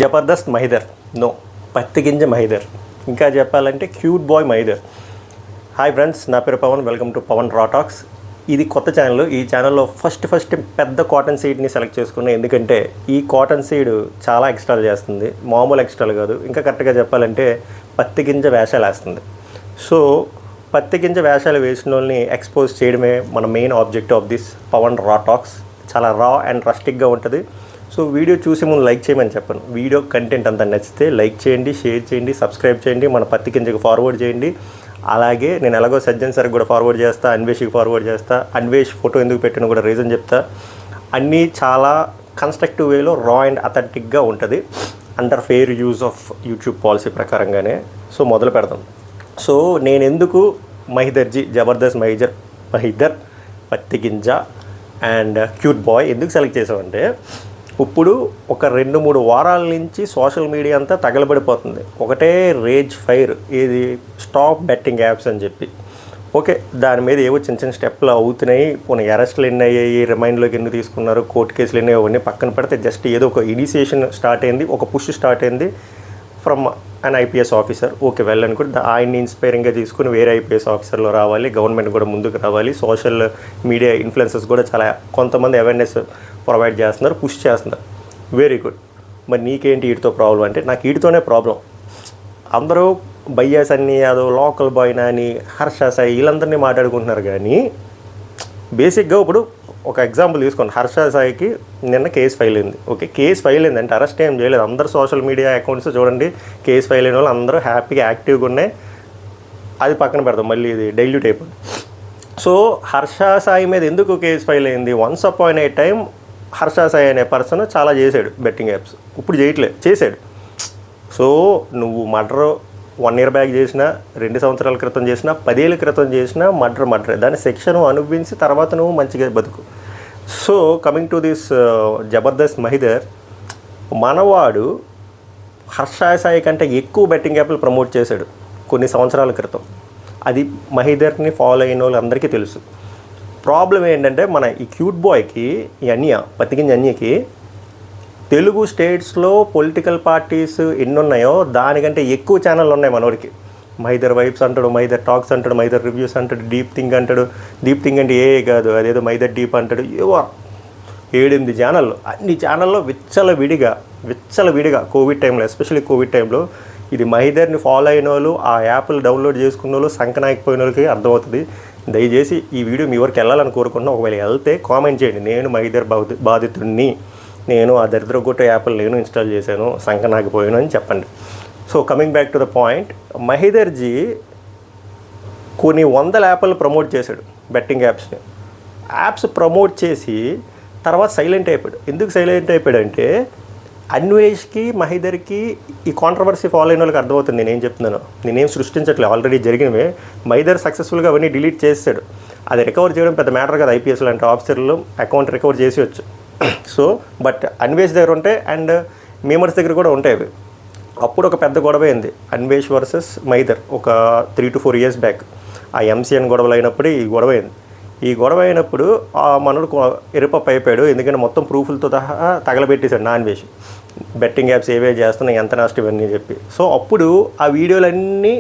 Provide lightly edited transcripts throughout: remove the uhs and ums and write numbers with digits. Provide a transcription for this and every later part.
Jabardasth Mahidhar, no పత్తిగింజ Mahidhar, ఇంకా చెప్పాలంటే cute boy Mahidhar. Hi friends, నా పేరు Pawan. Welcome to Pawan raw talks. ఇది కొత్త ఛానల్. ఈ ఛానల్లో ఫస్ట్ పెద్ద కాటన్ సీడ్ని సెలెక్ట్ చేసుకున్నాను, ఎందుకంటే ఈ కాటన్ సీడ్ చాలా ఎక్స్ట్రాలు చేస్తుంది. మామూలు ఎక్స్ట్రాలు కాదు, ఇంకా కరెక్ట్గా చెప్పాలంటే పత్తిగింజ వేషాలు వేస్తుంది. సో పత్తిగింజ వేషాలు వేసిన వాళ్ళని ఎక్స్పోజ్ చేయడమే మన main objective of this Pawan raw talks. చాలా రా అండ్ రస్టిక్గా ఉంటుంది. సో వీడియో చూసి ముందు లైక్ చేయమని చెప్పాను. వీడియో కంటెంట్ అంతా నచ్చితే లైక్ చేయండి, షేర్ చేయండి, సబ్స్క్రైబ్ చేయండి, మన పత్తిగింజకి ఫార్వర్డ్ చేయండి. అలాగే నేను ఎలాగో సజ్జన్ సార్కి కూడా ఫార్వర్డ్ చేస్తా, అన్వేష్కి ఫార్వర్డ్ చేస్తా. అన్వేష్ ఫోటో ఎందుకు పెట్టినా కూడా రీజన్ చెప్తా. అన్నీ చాలా కన్స్ట్రక్టివ్ వేలో రా అండ్ అథెంటిక్గా ఉంటుంది, under fair use of YouTube policy ప్రకారంగానే. సో మొదలు పెడదాం. సో నేను ఎందుకు జబర్దస్త్ మహిదర్ పత్తిగింజ అండ్ క్యూట్ బాయ్ ఎందుకు సెలెక్ట్ చేసామంటే, ఇప్పుడు ఒక 2-3 వారాల నుంచి సోషల్ మీడియా అంతా తగలబడిపోతుంది. ఒకటే రేజ్ ఫైర్, ఇది స్టాప్ బెట్టింగ్ యాప్స్ అని చెప్పి. ఓకే, దాని మీద ఏవో చిన్న చిన్న స్టెప్లు అవుతున్నాయి. పోనీ అరెస్టులు ఎన్ని అయ్యాయి, రిమైండ్లోకి ఎన్ని తీసుకున్నారు, కోర్టు కేసులు ఎన్ని, అవన్నీ పక్కన పెడితే జస్ట్ ఏదో ఒక ఇనిషియేషన్ స్టార్ట్ అయింది, ఒక పుష్ స్టార్ట్ అయింది from an IPS officer. Okay, వెళ్ళనుకుంటే ఆయన్ని ఇన్స్పైరింగ్గా తీసుకుని వేరే ఐపీఎస్ ఆఫీసర్లో రావాలి, గవర్నమెంట్ కూడా ముందుకు రావాలి, సోషల్ మీడియా ఇన్ఫ్లుయెన్సర్స్ కూడా చాలా కొంతమంది అవేర్నెస్ ప్రొవైడ్ చేస్తున్నారు, పుష్ చేస్తున్నారు. Very good. మరి నీకేంటి వీటితో ప్రాబ్లం అంటే, నాకు వీటితోనే ప్రాబ్లం. అందరూ బయ్యాస్ అని, అదో లోకల్ బాయ్ అని, హర్ష సాయి వీళ్ళందరినీ మాట్లాడుకుంటున్నారు. కానీ బేసిక్గా ఇప్పుడు ఒక ఎగ్జాంపుల్ తీసుకోండి. హర్ష సాయికి నిన్న కేసు ఫైల్ అయింది. ఓకే, కేసు ఫైల్ అయింది అంటే అరెస్ట్ ఏం చేయలేదు. అందరు సోషల్ మీడియా అకౌంట్స్ చూడండి, కేసు ఫైల్ అయిన వాళ్ళు అందరూ హ్యాపీగా యాక్టివ్గా ఉన్నాయి. అది పక్కన పెడతాం, మళ్ళీ ఇది డైల్యూట్ అయిపోయింది. సో హర్ష సాయి మీద ఎందుకు కేసు ఫైల్ అయింది? వన్స్ అపాన్ ఏ టైం హర్ష సాయి అనే పర్సన్ చాలా చేశాడు బెట్టింగ్ యాప్స్. ఇప్పుడు చేయట్లేదు, చేశాడు. సో నువ్వు మర్డర్ 1 year బ్యాక్ చేసినా, 2 సంవత్సరాల క్రితం చేసినా, 10 ఏళ్ళ క్రితం చేసినా మర్డరే. దాని శిక్షను అనుభవించి తర్వాత నువ్వు మంచిగా బతుకు. So coming to this Jabardasth Mahidhar, మనవాడు హర్ష సాయి కంటే ఎక్కువ బెట్టింగ్ యాప్లు ప్రమోట్ చేశాడు కొన్ని సంవత్సరాల క్రితం. అది మహిదర్ని ఫాలో అయిన వాళ్ళు అందరికీ తెలుసు. ప్రాబ్లం ఏంటంటే, మన ఈ క్యూట్ బాయ్కి, ఈ పత్తిగింజ అన్యకి తెలుగు స్టేట్స్లో పొలిటికల్ పార్టీస్ ఎన్ని ఉన్నాయో దానికంటే ఎక్కువ ఛానళ్ళు ఉన్నాయి మనోడికి. మహిదర్ వైబ్స్ అంటాడు, మహిదర్ టాక్స్ అంటాడు, మహిదర్ రివ్యూస్ అంటాడు, డీప్ థింగ్ అంటాడు. డీప్ థింగ్ అంటే ఏ కాదు, అదేదో మహిదర్ డీప్ అంటాడు. ఏవో 7-8 ఛానళ్ళు. అన్ని ఛానల్లో విచ్చలవిడిగా కోవిడ్ టైంలో, ఎస్పెషల్లీ కోవిడ్ టైంలో ఇది మహిదర్ని ఫాలో అయిన వాళ్ళు, ఆ యాప్లు డౌన్లోడ్ చేసుకున్న వాళ్ళు, సంకనాయకపోయిన వాళ్ళకి అర్థమవుతుంది. దయచేసి ఈ వీడియో మీ వరకు వెళ్ళాలని కోరుకుంటున్నా. ఒకవేళ వెళ్తే కామెంట్ చేయండి, నేను మహిదర్ బాధితుడిని, నేను ఆ దరిద్ర కొట్టే యాప్లు నేను ఇన్స్టాల్ చేశాను, సంకనాగిపోయాను అని చెప్పండి. So coming back to the point, మహిదర్జీ కొన్ని 100 యాప్లు ప్రమోట్ చేశాడు, బెట్టింగ్ యాప్స్ని. యాప్స్ ప్రమోట్ చేసి తర్వాత సైలెంట్ అయిపోయాడు. ఎందుకు సైలెంట్ అయిపోయాడంటే, అన్వేష్కి మహిదర్కి ఈ కాంట్రవర్సీ ఫాలో అయిన వాళ్ళకి అర్థమవుతుంది నేనేం చెప్తున్నాను. నేనేం సృష్టించట్లేదు, ఆల్రెడీ జరిగినవే. మహిదర్ సక్సెస్ఫుల్గా అవన్నీ డిలీట్ చేసాడు. అది రికవర్ చేయడం పెద్ద మ్యాటర్ కదా. ఐపీఎస్ లాంటి ఆఫీసర్లు అకౌంట్ రికవర్ చేసేయచ్చు. సో బట్ అన్వేష్ దగ్గర ఉంటాయి అండ్ మేమర్స్ దగ్గర కూడా ఉంటాయి అవి. అప్పుడు ఒక పెద్ద గొడవ అయింది, అన్వేష్ వర్సెస్ మహిదర్, ఒక 3 to 4 years బ్యాక్. ఆ ఎంసీఎన్ గొడవలు అయినప్పుడు ఈ గొడవ అయింది. ఈ గొడవ అయినప్పుడు ఆ మనోడు ఎరుపప్పు అయిపోయాడు, ఎందుకంటే మొత్తం ప్రూఫ్లతో సహా తగలబెట్టేశాడు నా అన్వేష్. బెట్టింగ్ యాప్స్ ఏవే చేస్తున్నాయి, ఎంత నష్టం ఇవన్నీ చెప్పి. సో అప్పుడు ఆ వీడియోలన్నీ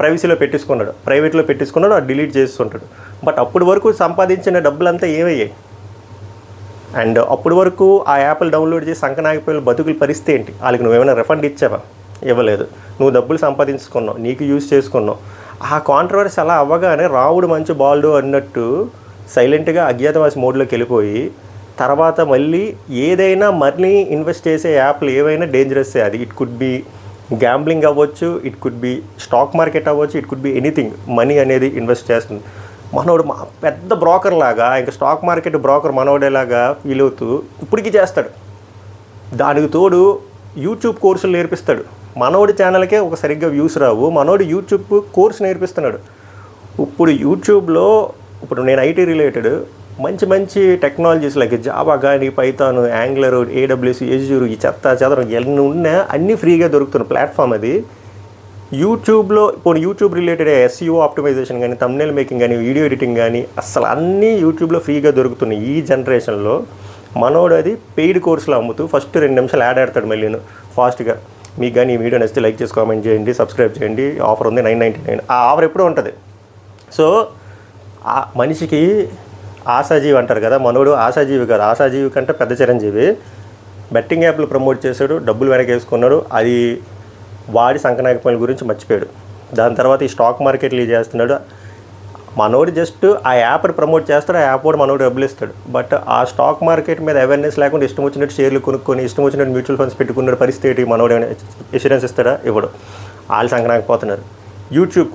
ప్రైవసీలో పెట్టేసుకున్నాడు, ప్రైవేట్లో పెట్టేసుకున్నాడు, అది డిలీట్ చేస్తుంటాడు. బట్ అప్పటి వరకు సంపాదించిన డబ్బులంతా ఏమయ్యాయి? అండ్ అప్పటి వరకు ఆ యాప్లు డౌన్లోడ్ చేసి సంకనాగిపోయిన బతుకుల పరిస్థితి ఏంటి? వాళ్ళకి నువ్వేమైనా రిఫండ్ ఇచ్చావా? ఇవ్వలేదు. నువ్వు డబ్బులు సంపాదించుకున్నావు, నీకు యూజ్ చేసుకున్నావు. ఆ కాంట్రవర్సీ అలా అవ్వగానే రావుడు మంచి బాల్డు అన్నట్టు సైలెంట్గా అజ్ఞాతవాసి మోడ్లోకి వెళ్ళిపోయి, తర్వాత మళ్ళీ ఏదైనా మనీ ఇన్వెస్ట్ చేసే యాప్లు ఏవైనా డేంజరస్సే. అది ఇట్ కుడ్ బి గ్యాంబ్లింగ్ అవ్వచ్చు, it could be stock market అవ్వచ్చు, it could be anything. Money అనేది ఇన్వెస్ట్ చేస్తుంది. మనోడు పెద్ద బ్రోకర్ లాగా, ఇంకా స్టాక్ మార్కెట్ బ్రోకర్ మనోడేలాగా ఫీల్ అవుతూ ఇప్పటికీ చేస్తాడు. దానికి తోడు యూట్యూబ్ కోర్సులు నేర్పిస్తాడు. మనోడి ఛానల్కే ఒక సరిగ్గా వ్యూస్ రావు, మనోడు యూట్యూబ్ కోర్సు నేర్పిస్తున్నాడు. ఇప్పుడు యూట్యూబ్లో ఇప్పుడు నేను ఐటీ రిలేటెడ్ మంచి టెక్నాలజీస్ లైక్ జావా కానీ, పైథాన్, యాంగ్లర్, ఏడబ్ల్యూఎస్, ఎజ్యూర్, ఈ చెదరం ఎన్ని ఉన్నా అన్నీ ఫ్రీగా దొరుకుతున్న ప్లాట్ఫామ్ అది. యూట్యూబ్లో ఇప్పుడు యూట్యూబ్ రిలేటెడ్ ఎస్ఈఓ ఆప్టిమైజేషన్ కానీ, థంబ్నెయిల్ మేకింగ్ కానీ, వీడియో ఎడిటింగ్ కానీ అసలు అన్నీ యూట్యూబ్లో ఫ్రీగా దొరుకుతున్నాయి ఈ జనరేషన్లో. మనోడు అది పెయిడ్ కోర్సులో అమ్ముతూ ఫస్ట్ 2 నిమిషాలు యాడ్ ఆడతాడు మళ్ళీ ఫాస్ట్గా. మీకు కానీ ఈ వీడియో నచ్చితే లైక్ చేసి కామెంట్ చేయండి, సబ్స్క్రైబ్ చేయండి, ఆఫర్ ఉంది 999. ఆ ఆఫర్ ఎప్పుడూ ఉంటుంది. సో ఆ మనిషికి ఆశాజీవి అంటారు కదా, మనోడు ఆశాజీవి కాదు, ఆశాజీవి కంటే పెద్ద చిరంజీవి. బెట్టింగ్ యాప్లు ప్రమోట్ చేశాడు, డబ్బులు వెనకేసుకున్నాడు, అది వాడి సంకనాయకపల్లి గురించి మర్చిపోయాడు. దాని తర్వాత ఈ స్టాక్ మార్కెట్లు చేస్తున్నాడు. మనోడు జస్ట్ ఆ యాప్ని ప్రమోట్ చేస్తాడు, ఆ యాప్ కూడా మనోడు డబ్బులు ఇస్తాడు. బట్ ఆ స్టాక్ మార్కెట్ మీద అవేర్నెస్ లేకుండా ఇష్టం వచ్చినట్టు షేర్లు కొనుక్కొని ఇష్టం వచ్చినట్టు మ్యూచువల్ ఫండ్స్ పెట్టుకున్న పరిస్థితి మనోడు ఇన్సూరెన్స్ ఇస్తాడా? ఇవ్వడు. వాళ్ళు సంకనాకపోతున్నారు. యూట్యూబ్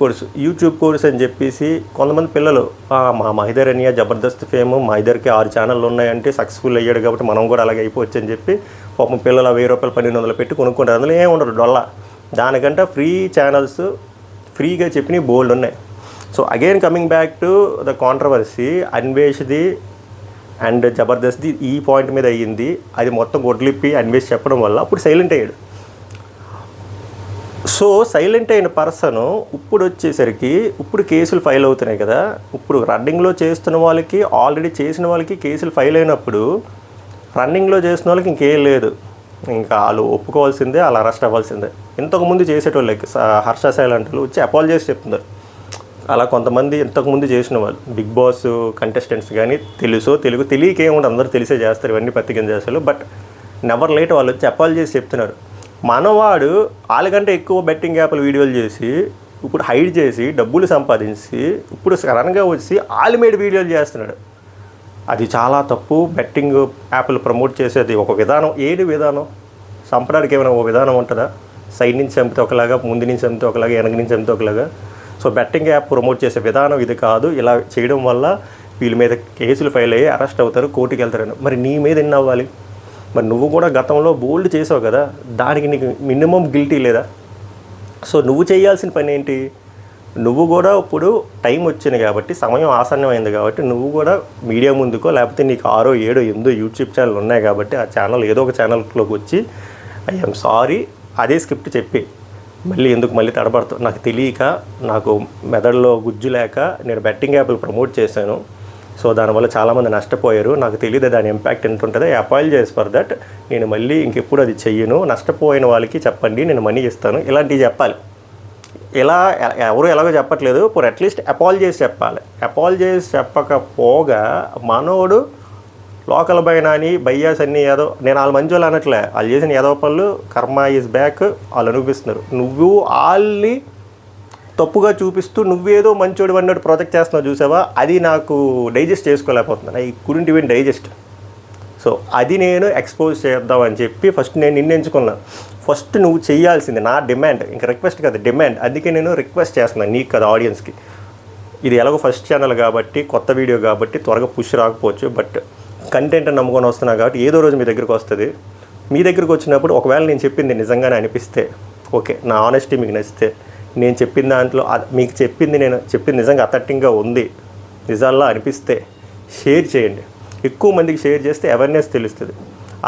కోర్స్ అని చెప్పేసి కొంతమంది పిల్లలు మా మహిదర్ అనియా జబర్దస్త్ ఫేమ్, మా ఇద్దరికి 6 ఛానళ్ళు ఉన్నాయంటే సక్సెస్ఫుల్ అయ్యాడు కాబట్టి మనం కూడా అలాగే అయిపోవచ్చు అని చెప్పి పాపం పిల్లలు 1000 రూపాయలు 1200 పెట్టి కొనుక్కుంటారు. అందులో ఏం ఉండదు డొల్ల. దానికంటే ఫ్రీ ఛానల్స్ ఫ్రీగా చెప్పినవి బోల్డ్ ఉన్నాయి. So again coming back to the controversy, అన్వేష్ది అండ్ జబర్దస్త్ది ఈ పాయింట్ మీద అయ్యింది. అది మొత్తం గొడ్లిప్పి అన్వేష్ చెప్పడం వల్ల అప్పుడు సైలెంట్ అయ్యాడు. సో సైలెంట్ అయిన పర్సన్ ఇప్పుడు వచ్చేసరికి ఇప్పుడు కేసులు ఫైల్ అవుతున్నాయి కదా. ఇప్పుడు రన్నింగ్లో చేస్తున్న వాళ్ళకి, ఆల్రెడీ చేసిన వాళ్ళకి కేసులు ఫైల్ అయినప్పుడు రన్నింగ్లో చేసిన వాళ్ళకి ఇంకేం లేదు, ఇంకా వాళ్ళు ఒప్పుకోవాల్సిందే, వాళ్ళు అరెస్ట్ అవ్వాల్సిందే. ఇంతకుముందు చేసేటోళ్ళకి హర్ష సైలెంట్లు వచ్చి అపాలజైస్ చెప్తున్నారు. అలా కొంతమంది ఇంతకుముందు చేసిన వాళ్ళు బిగ్ బాస్ కంటెస్టెంట్స్ కానీ తెలియకేముండదు, అందరూ తెలిసే చేస్తారు ఇవన్నీ పత్తికింద చేస్తారు. బట్ నెవర్ లేట్ వాళ్ళు వచ్చి అపాలజైస్ చెప్తున్నారు. మనవాడు వాళ్ళకంటే ఎక్కువ బెట్టింగ్ యాప్లు వీడియోలు చేసి ఇప్పుడు హైడ్ చేసి డబ్బులు సంపాదించి ఇప్పుడు సడన్గా వచ్చి ఆల్మేడ్ వీడియోలు చేస్తున్నాడు. అది చాలా తప్పు. బెట్టింగ్ యాప్లు ప్రమోట్ చేసేది ఒక విధానం. ఏది విధానం? చంపడానికి ఏమైనా ఒక విధానం ఉంటుందా? సైడ్ నుంచి చంపితే ఒకలాగా, ముందు నుంచి చంపితే ఒకలాగా, వెనక నుంచి చంపితే ఒకలాగా. సో బెట్టింగ్ యాప్ ప్రమోట్ చేసే విధానం ఇది కాదు. ఇలా చేయడం వల్ల వీళ్ళ మీద కేసులు ఫైల్ అయ్యి అరెస్ట్ అవుతారు, కోర్టుకి వెళ్తారని. మరి నీ మీద ఎన్ని అవ్వాలి? మరి నువ్వు కూడా గతంలో బోల్డ్ చేసావు కదా, దానికి నీకు మినిమం గిల్టీ లేదా? సో నువ్వు చేయాల్సిన పని ఏంటి? నువ్వు కూడా ఇప్పుడు టైం వచ్చింది కాబట్టి, సమయం ఆసన్నమైంది కాబట్టి నువ్వు కూడా మీడియా ముందుకో, లేకపోతే నీకు 6, 7, 8 యూట్యూబ్ ఛానల్ ఉన్నాయి కాబట్టి ఆ ఛానల్ ఏదో ఒక ఛానల్లోకి వచ్చి ఐఎమ్ సారీ అదే స్క్రిప్ట్ చెప్పి మళ్ళీ తడబడతావు. నాకు తెలియక, నాకు మెదడులో గుజ్జు లేక నేను బెట్టింగ్ యాప్లు ప్రమోట్ చేశాను, సో దానివల్ల చాలామంది నష్టపోయారు, నాకు తెలియదు దాని ఇంపాక్ట్ ఎంత ఉంటుందో, అపాలజైజ్ ఫర్ దట్, నేను మళ్ళీ ఇంకెప్పుడు అది చెయ్యను, నష్టపోయిన వాళ్ళకి చెప్పండి నేను మనీ ఇస్తాను, ఇలాంటివి చెప్పాలి. ఇలా ఎవరు ఎలాగో చెప్పట్లేదు, ఇప్పుడు అట్లీస్ట్ అపాలజైజ్ చెప్పాలి. అపాలజైజ్ చెప్పకపోగా మనోడు లోకల్ బైనాని బయ్యాస్ అన్నీ ఏదో, నేను వాళ్ళ మంచి వాళ్ళు అనట్లే, వాళ్ళు చేసిన ఏదో పనులు కర్మ ఈజ్ బ్యాక్ వాళ్ళు అనిపిస్తున్నారు. నువ్వు వాళ్ళని తప్పుగా చూపిస్తూ నువ్వేదో మంచోడు అన్నట్టు ప్రొజెక్ట్ చేస్తున్నావు చూసావా, అది నాకు డైజెస్ట్ చేసుకోలేకపోతున్నాను. I couldn't even digest. So అది నేను ఎక్స్పోజ్ చేద్దామని చెప్పి ఫస్ట్ నేను నిన్ను ఎంచుకున్నాను. ఫస్ట్ నువ్వు చేయాల్సింది నా డిమాండ్, ఇంకా రిక్వెస్ట్ కదా, డిమాండ్. అందుకే నేను రిక్వెస్ట్ చేస్తున్నాను నీకు కదా, ఆడియన్స్కి. ఇది ఎలాగో ఫస్ట్ ఛానల్ కాబట్టి, కొత్త వీడియో కాబట్టి త్వరగా పుష్ రాకపోవచ్చు, బట్ కంటెంట్ నమ్ముకొని వస్తున్నా కాబట్టి ఏదో రోజు మీ దగ్గరికి వస్తుంది. మీ దగ్గరికి వచ్చినప్పుడు ఒకవేళ నేను చెప్పింది నిజంగానే అనిపిస్తే ఓకే, నా ఆనెస్టీ మీకు నచ్చితే, నేను చెప్పిన దాంట్లో మీకు నేను చెప్పింది నిజంగా అథెంటిక్గా ఉంది, నిజాల్లో అనిపిస్తే షేర్ చేయండి. ఎక్కువ మందికి షేర్ చేస్తే అవేర్నెస్ తెలుస్తుంది.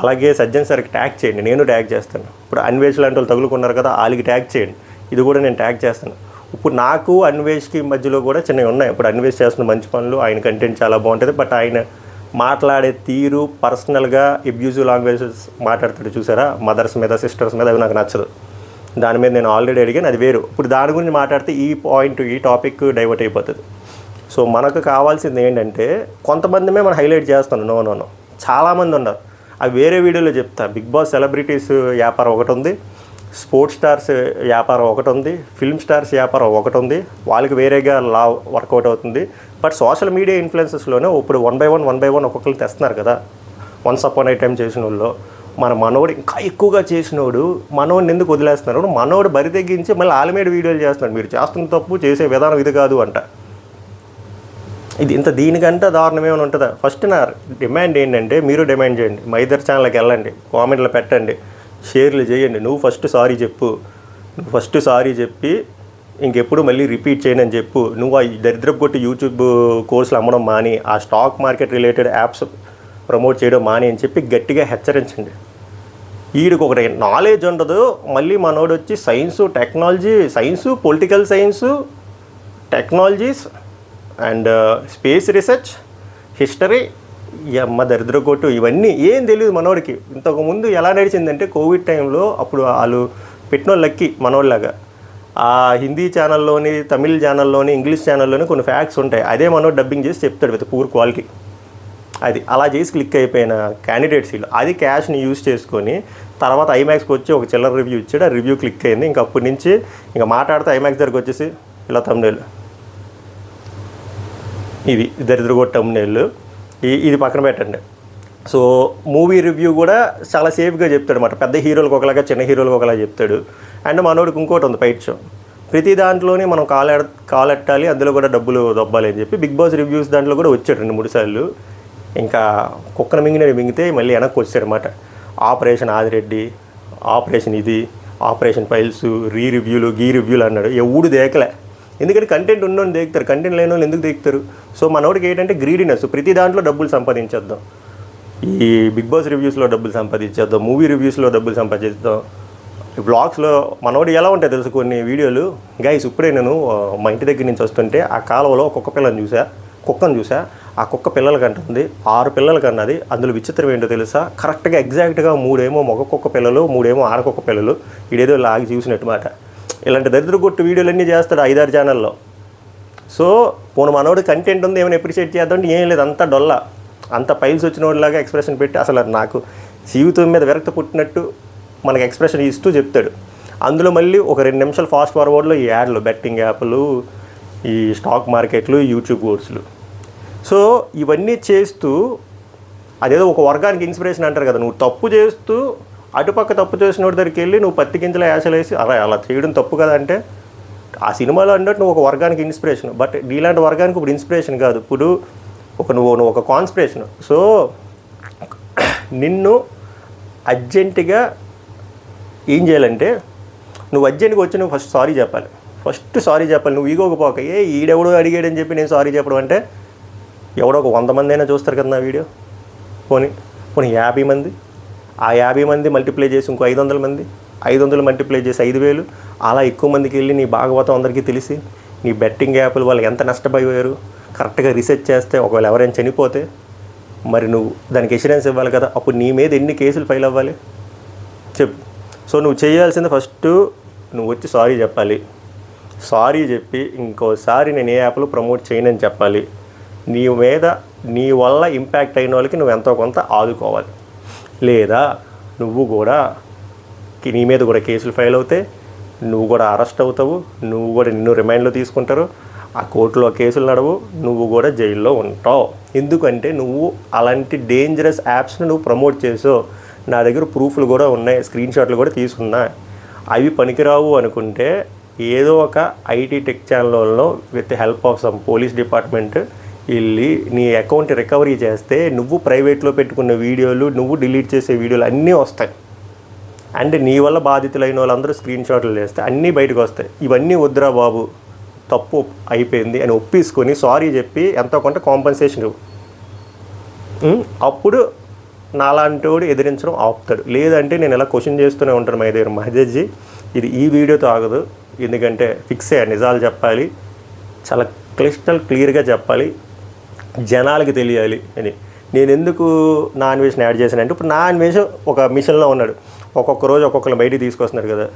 అలాగే సజ్జన్ సార్కి ట్యాగ్ చేయండి, నేను ట్యాగ్ చేస్తాను. ఇప్పుడు అన్వేష్ లాంటి వాళ్ళు తగులుకున్నారు కదా, వాళ్ళకి ట్యాగ్ చేయండి, ఇది కూడా నేను ట్యాగ్ చేస్తాను. ఇప్పుడు నాకు అన్వేష్కి మధ్యలో కూడా చిన్నవి ఉన్నాయి. ఇప్పుడు అన్వేష్ చేస్తున్న మంచి పనులు, ఆయన కంటెంట్ చాలా బాగుంటుంది, బట్ ఆయన మాట్లాడే తీరు పర్సనల్గా అబ్యూజివ్ లాంగ్వేజెస్ మాట్లాడతాడు చూసారా, మదర్స్ మీద, సిస్టర్స్ మీద, అవి నాకు నచ్చదు. దాని మీద నేను ఆల్రెడీ అడిగాను, అది వేరు. ఇప్పుడు దాని గురించి మాట్లాడితే ఈ టాపిక్ డైవర్ట్ అయిపోతుంది. సో మనకు కావాల్సింది ఏంటంటే, కొంతమందిమే మనం హైలైట్ చేస్తాను, నో చాలామంది ఉన్నారు, అవి వేరే వీడియోలో చెప్తా. బిగ్ బాస్ సెలబ్రిటీస్ వ్యాపారం ఒకటి ఉంది, స్పోర్ట్స్ స్టార్స్ వ్యాపారం ఒకటి ఉంది, ఫిల్మ్ స్టార్స్ వ్యాపారం ఒకటి ఉంది, వాళ్ళకి వేరేగా లా వర్కౌట్ అవుతుంది. బట్ సోషల్ మీడియా ఇన్ఫ్లుయెన్సెస్లోనే ఇప్పుడు 1 by 1 ఒక్కొక్కరు తెస్తున్నారు కదా. వన్స్ అపాన్ ఏ టైం చేసిన వాళ్ళు, మన మనోడు ఇంకా ఎక్కువగా చేసినోడు మనోడిని ఎందుకు వదిలేస్తున్నారు? మనోడు బరి తెగించి మళ్ళీ ఆల్మేడ్ వీడియోలు చేస్తున్నాడు, మీరు చేస్తున్న తప్పు, చేసే విధానం ఇది కాదు అంట. ఇది దీనికంటే దారుణం ఏమైనా ఉంటుందా? ఫస్ట్ నా డిమాండ్ ఏంటంటే, మీరు డిమాండ్ చేయండి, మా ఇద్దరు ఛానల్కి వెళ్ళండి, కామెంట్లు పెట్టండి, షేర్లు చేయండి. నువ్వు ఫస్ట్ సారీ చెప్పి ఇంకెప్పుడు మళ్ళీ రిపీట్ చేయను అని చెప్పు. నువ్వు ఆ దరిద్రపు కొట్టి యూట్యూబ్ కోర్సులు అమ్మడం మాని, ఆ stock market related apps promote చేయడం మాని అని చెప్పి గట్టిగా హెచ్చరించండి. వీడికి ఒకటి నాలెడ్జ్ ఉండదు, మళ్ళీ మనోడు వచ్చి science, political science, technologies and space research, history, ఈ అమ్మ దరిద్ర కొట్టు ఇవన్నీ ఏం తెలియదు మనోడికి. ఇంతకుముందు ఎలా నడిచిందంటే కోవిడ్ టైంలో అప్పుడు వాళ్ళు పెట్టిన వాళ్ళకి మనోళ్ళలాగా ఆ హిందీ ఛానల్లోని, తమిళ్ ఛానల్లోని, ఇంగ్లీష్ ఛానల్లోని కొన్ని ఫ్యాక్ట్స్ ఉంటాయి. అదే మనోడు డబ్బింగ్ చేసి చెప్తాడు విత్ పూర్ క్వాలిటీ. అది అలా చేసి క్లిక్ అయిపోయిన క్యాండిడేట్స్ వీళ్ళు. అది క్యాష్ని యూజ్ చేసుకొని తర్వాత ఐమాక్స్కి వచ్చి ఒక చిల్లర రివ్యూ ఇచ్చాడు. ఆ రివ్యూ క్లిక్ అయింది. ఇంక అప్పటి నుంచి ఇంకా మాట్లాడితే ఐమాక్స్ దగ్గరికి వచ్చేసి ఇలా తమ్నేల్, ఇది దరిద్రగొట్టు తమ్నేల్, ఇది పక్కన పెట్టండి. సో మూవీ రివ్యూ కూడా చాలా సేఫ్గా చెప్తాడు అన్నమాట. పెద్ద హీరోలకు ఒకలాగా, చిన్న హీరోలకు ఒకలాగా చెప్తాడు. అండ్ మనోడికి ఇంకోటి ఉంది ఫైట్ షో. ప్రతి దాంట్లోనే మనం కాలెట్టాలి, అందులో కూడా డబ్బులు దొబ్బాలి అని చెప్పి బిగ్ బాస్ రివ్యూస్ దాంట్లో కూడా వచ్చాడు 2-3 సార్లు. ఇంకా కుక్కను మింగితే మళ్ళీ వెనక్కి వచ్చాడనమాట. ఆపరేషన్ ఆదిరెడ్డి, ఆపరేషన్ ఇది, ఆపరేషన్ ఫైల్స్, రివ్యూలు అన్నాడు. ఎవడు దేకలే. ఎందుకంటే కంటెంట్ ఉన్నోని దేకుతారు, కంటెంట్ లేని వాళ్ళు ఎందుకు దేకుతారు? సో మనోడికి ఏంటంటే గ్రీడీనెస్. ప్రతి దాంట్లో డబ్బులు సంపాదించేద్దాం, ఈ బిగ్ బాస్ రివ్యూస్లో డబ్బులు సంపాదించేద్దాం, మూవీ రివ్యూస్లో డబ్బులు సంపాదించేద్దాం. బ్లాగ్స్లో మనోడు ఎలా ఉంటాయి తెలుసు కొన్ని వీడియోలు. గైస్ ఇప్పుడే నేను మా ఇంటి దగ్గర నుంచి వస్తుంటే ఆ కాలువలో కుక్కను చూసా. ఆ కుక్క పిల్లల కంటుంది, 6 పిల్లల కన్నది. అందులో విచిత్రం ఏంటో తెలుసా? కరెక్ట్గా ఎగ్జాక్ట్గా 3 మగ కుక్క పిల్లలు, 3 ఆడకుక్క పిల్లలు. ఇదేదో లాగి చూసినట్టు మాట. ఇలాంటి దరిద్ర కొట్టు వీడియోలన్నీ చేస్తాడు 5-6 ఛానల్లో. సో పోను మనోడు కంటెంట్ ఉంది, ఏమైనా అప్రిషియేట్ చేద్దామంటే ఏం లేదు, అంతా డొల్లా. అంత పైల్స్ వచ్చిన వాడిలాగా ఎక్స్ప్రెషన్ పెట్టి అసలు నాకు జీవితం మీద విరక్తి పుట్టినట్టు మనకి ఎక్స్ప్రెషన్ ఇస్తూ చెప్తాడు. అందులో మళ్ళీ ఒక 2 నిమిషాలు ఫాస్ట్ ఫార్వర్డ్లో ఈ యాడ్లు, బెట్టింగ్ యాప్లు, ఈ స్టాక్ మార్కెట్లు, యూట్యూబ్ కోర్సులు. సో ఇవన్నీ చేస్తూ అదేదో ఒక వర్గానికి ఇన్స్పిరేషన్ అంటారు కదా. నువ్వు తప్పు చేస్తూ అటుపక్క తప్పు చేసిన వాడి దగ్గరికి వెళ్ళి నువ్వు పత్తి గింజల యాసలు వేసి అలా చేయడం తప్పు కదా అంటే ఆ సినిమాలో అన్నట్టు నువ్వు ఒక వర్గానికి ఇన్స్పిరేషన్. బట్ నీలాంటి వర్గానికి ఇప్పుడు ఇన్స్పిరేషన్ కాదు, ఇప్పుడు నువ్వు ఒక కాన్స్పిరేషన్. సో నిన్ను అర్జెంటుగా ఏం చేయాలంటే నువ్వు అర్జెంట్గా వచ్చి నువ్వు ఫస్ట్ సారీ చెప్పాలి. నువ్వు ఈగోకి పోక ఈడెవడో అడిగాడని చెప్పి నేను సారీ చెప్పడం అంటే ఎవడో ఒక 100 మంది అయినా చూస్తారు కదా నా వీడియో. పోనీ 50 మంది, ఆ 50 మంది మల్టిప్లై చేసి ఇంకో 500 మంది, 500 మల్టిప్లై చేసి 5000, అలా ఎక్కువ మందికి వెళ్ళి నీ భాగవతం అందరికీ తెలిసి నీ బెట్టింగ్ యాప్లు వాళ్ళు ఎంత నష్టపోయారు కరెక్ట్గా రీసెర్చ్ చేస్తే ఒకవేళ ఎవరైనా చనిపోతే మరి నువ్వు దానికి ఎష్యూరెన్స్ ఇవ్వాలి కదా. అప్పుడు నీ మీద ఎన్ని కేసులు ఫైల్ అవ్వాలి చెప్పు. సో నువ్వు చేయాల్సింది ఫస్ట్ నువ్వు వచ్చి సారీ చెప్పాలి. సారీ చెప్పి ఇంకోసారి నేను ఏ యాప్లో ప్రమోట్ చేయనని చెప్పాలి. నీ వల్ల ఇంపాక్ట్ అయిన వాళ్ళకి నువ్వు ఎంతో కొంత ఆదుకోవాలి. లేదా నువ్వు కూడా నీ మీద కూడా కేసులు ఫైల్ అవుతాయి, నువ్వు కూడా అరెస్ట్ అవుతావు, నువ్వు కూడా నిన్ను రిమైండ్లో తీసుకుంటారు, ఆ కోర్టులో కేసులు నడవు, నువ్వు కూడా జైల్లో ఉంటావు. ఎందుకంటే నువ్వు అలాంటి డేంజరస్ యాప్స్ని నువ్వు ప్రమోట్ చేసావు. నా దగ్గర ప్రూఫ్లు కూడా ఉన్నాయి, స్క్రీన్ షాట్లు కూడా తీసుకున్నా. అవి పనికిరావు అనుకుంటే ఏదో ఒక ఐటీ టెక్ ఛానల్లో with help of some police department వెళ్ళి నీ అకౌంట్ రికవరీ చేస్తే నువ్వు ప్రైవేట్లో పెట్టుకున్న వీడియోలు, నువ్వు డిలీట్ చేసే వీడియోలు అన్నీ వస్తాయి. అండ్ నీ వల్ల బాధితులైన వాళ్ళందరూ స్క్రీన్ షాట్లు చేస్తే అన్నీ బయటకు వస్తాయి. ఇవన్నీ వద్దురా బాబు, తప్పు అయిపోయింది అని ఒప్పేసుకొని సారీ చెప్పి ఎంతో కొంత కాంపన్సేషన్ ఇవ్వు. అప్పుడు నాలాంటోడు ఎదిరించడం ఆపుతాడు. లేదంటే నేను ఇలా క్వశ్చన్ చేస్తూనే ఉంటాను మా దగ్గర, మహేజ్జీ ఇది ఈ వీడియోతో ఆగదు, ఎందుకంటే ఫిక్స్ అయ్యా, నిజాలు చెప్పాలి, చాలా క్లియర్గా చెప్పాలి, జనాలకి తెలియాలి అని. నేను ఎందుకు నా అన్వేషణ యాడ్ చేశానంటే ఇప్పుడు నా అన్వేషణ ఒక మిషన్లో ఉన్నాడు, ఒక్కొక్క రోజు ఒక్కొక్కరు బయటికి తీసుకొస్తున్నారు కదా.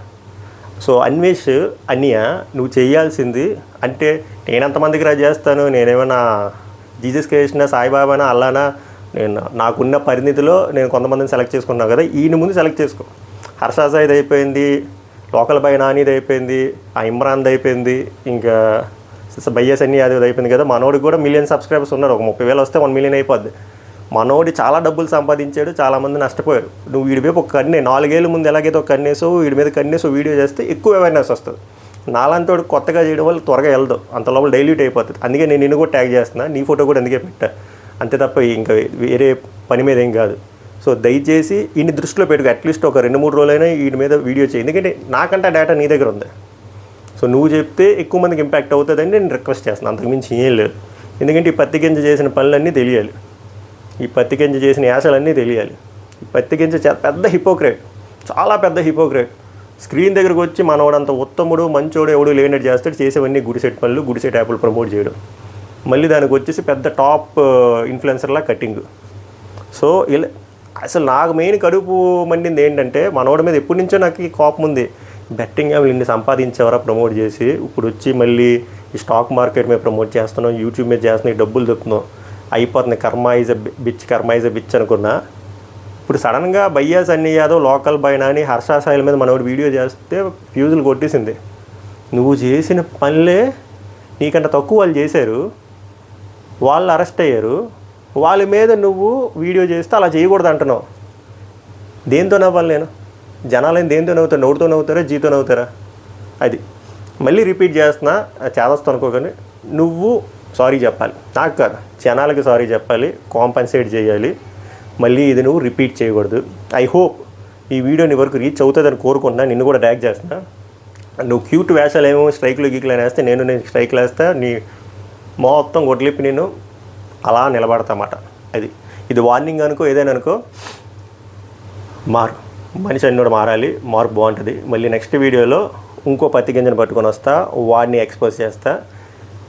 సో అన్వేష్ అన్నయ్య నువ్వు చేయాల్సింది అంటే నేనంతమందికి రా చేస్తాను, నేనేమైనా జీసస్ కృష్ణ, సాయిబాబానా, అల్లానా, నేను నాకున్న పరిణితిలో నేను కొంతమందిని సెలెక్ట్ చేసుకున్నాను కదా. ఈయన ముందు సెలెక్ట్ చేసుకో. హర్షాజాయిది అయిపోయింది, లోకల్ బై నానిది అయిపోయింది, ఆ ఇమ్రాన్ది అయిపోయింది, ఇంకా బయ్యస్ అన్నీ అది అయిపోయింది కదా. మనోడికి కూడా 1 మిలియన్ సబ్స్క్రైబర్స్ ఉన్నారు, ఒక 30,000 వస్తే 1 మిలియన్ అయిపోద్ది. మనోడి చాలా డబ్బులు సంపాదించాడు, చాలామంది నష్టపోయారు. నువ్వు వీడి వైపు ఒక కన్నే 4 ఏళ్ళ ముందు ఎలాగైతే ఒక కన్నేసో వీడి మీద కన్నేసో వీడియో చేస్తే ఎక్కువ అవేర్నెస్ వస్తుంది. నాలంతోడు కొత్తగా చేయడం వల్ల త్వరగా వెళ్దు, అంత లోపల డైల్యూట్ అయిపోతుంది. అందుకే నేను నిన్ను కూడా ట్యాగ్ చేస్తున్నా, నీ ఫోటో కూడా అందుకే పెట్టా, అంతే తప్ప ఇంకా వేరే పని మీద ఏం కాదు. సో దయచేసి ఈయన దృష్టిలో పెట్టుకు, అట్లీస్ట్ ఒక 2-3 రోజులైనా వీడి మీద వీడియో చేయి, ఎందుకంటే నాకంటే డేటా నీ దగ్గర ఉంది. సో నువ్వు చెప్తే ఎక్కువ మందికి ఇంపాక్ట్ అవుతుందని నేను రిక్వెస్ట్ చేస్తున్నాను, అంతకుమించి ఏం లేదు. ఎందుకంటే ఈ పత్తి గింజ చేసిన పనులన్నీ తెలియాలి, ఈ పత్తి గింజ చేసిన యాసలన్నీ తెలియాలి. ఈ పత్తి గింజ పెద్ద హిపోక్రేట్, చాలా పెద్ద హిపోక్రేట్. స్క్రీన్ దగ్గరకు వచ్చి మనవాడంత ఉత్తముడు మంచోడు ఎవడు లేనట్టు చేస్తాడు, చేసేవన్నీ గుడిసెట్ పనులు, గుడిసెట్ యాప్లు ప్రమోట్ చేయడం, మళ్ళీ దానికి వచ్చేసి పెద్ద టాప్ ఇన్ఫ్లుయెన్సర్లా కటింగ్. సో ఇలా అసలు నాకు మెయిన్ కడుపు మండింది ఏంటంటే మనోడి మీద ఎప్పటి నుంచో నాకు ఈ కోపం ఉంది. బెట్టింగ్ యాప్లు ఇన్ని సంపాదించేవరా ప్రమోట్ చేసి, ఇప్పుడు వచ్చి మళ్ళీ ఈ స్టాక్ మార్కెట్ మీద ప్రమోట్ చేస్తున్నాం, యూట్యూబ్ మీద చేస్తున్నాం, డబ్బులు చెప్తున్నాం, అయిపోతుంది. కర్మ ఈజ్ ఎ బిచ్ అనుకున్నా. ఇప్పుడు సడన్గా భయ్యా సన్నీ యాదవ్ లోకల్ బైనా అని హర్ష సాయిల మీద మనోడు వీడియో చేస్తే ఫ్యూజులు కొట్టేసింది. నువ్వు చేసిన పనులే నీకంటే తక్కువ వాళ్ళు చేశారు, వాళ్ళు అరెస్ట్ అయ్యారు, వాళ్ళ మీద నువ్వు వీడియో చేస్తే అలా చేయకూడదు అంటున్నావు. దేంతో నవ్వాలి నేను? జనాలని దేంతో నవ్వుతారు? నవ్వుతో నవ్వుతారా, జీతో నవ్వుతారా? అది మళ్ళీ రిపీట్ చేస్తున్నా, చేదొస్తా అనుకోగానే నువ్వు సారీ చెప్పాలి. నాకు కాదు, జనాలకి సారీ చెప్పాలి, కాంపన్సేట్ చేయాలి. మళ్ళీ ఇది నువ్వు రిపీట్ చేయకూడదు. ఐ హోప్ ఈ వీడియోని వరకు రీచ్ అవుతుందని కోరుకుంటున్నా. నిన్ను కూడా ట్యాగ్ చేస్తున్నా. నువ్వు క్యూట్ వేషాలు ఏమో స్ట్రైక్లు గీక్లు అని వేస్తే నేను స్ట్రైక్లు వేస్తా, నీ మొత్తం గొడ్లిప్పి నేను అలా నిలబడతామాట. ఇది వార్నింగ్ అనుకో, ఏదైనా అనుకో. మనిషి అన్నోడు మారాలి, మార్పు బాగుంటుంది. మళ్ళీ నెక్స్ట్ వీడియోలో ఇంకో పత్తి గింజను పట్టుకొని వస్తా, వాడిని ఎక్స్పోజ్ చేస్తా.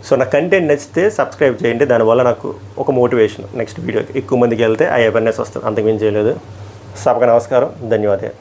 సో నా కంటెంట్ నచ్చితే సబ్స్క్రైబ్ చేయండి, దానివల్ల నాకు ఒక మోటివేషన్ నెక్స్ట్ వీడియోకి ఎక్కువ మందికి వెళ్తే ఆ అవేర్నెస్ వస్తుంది. అంతకుమించి చేయలేదు. సభకు నమస్కారం, ధన్యవాదాలు.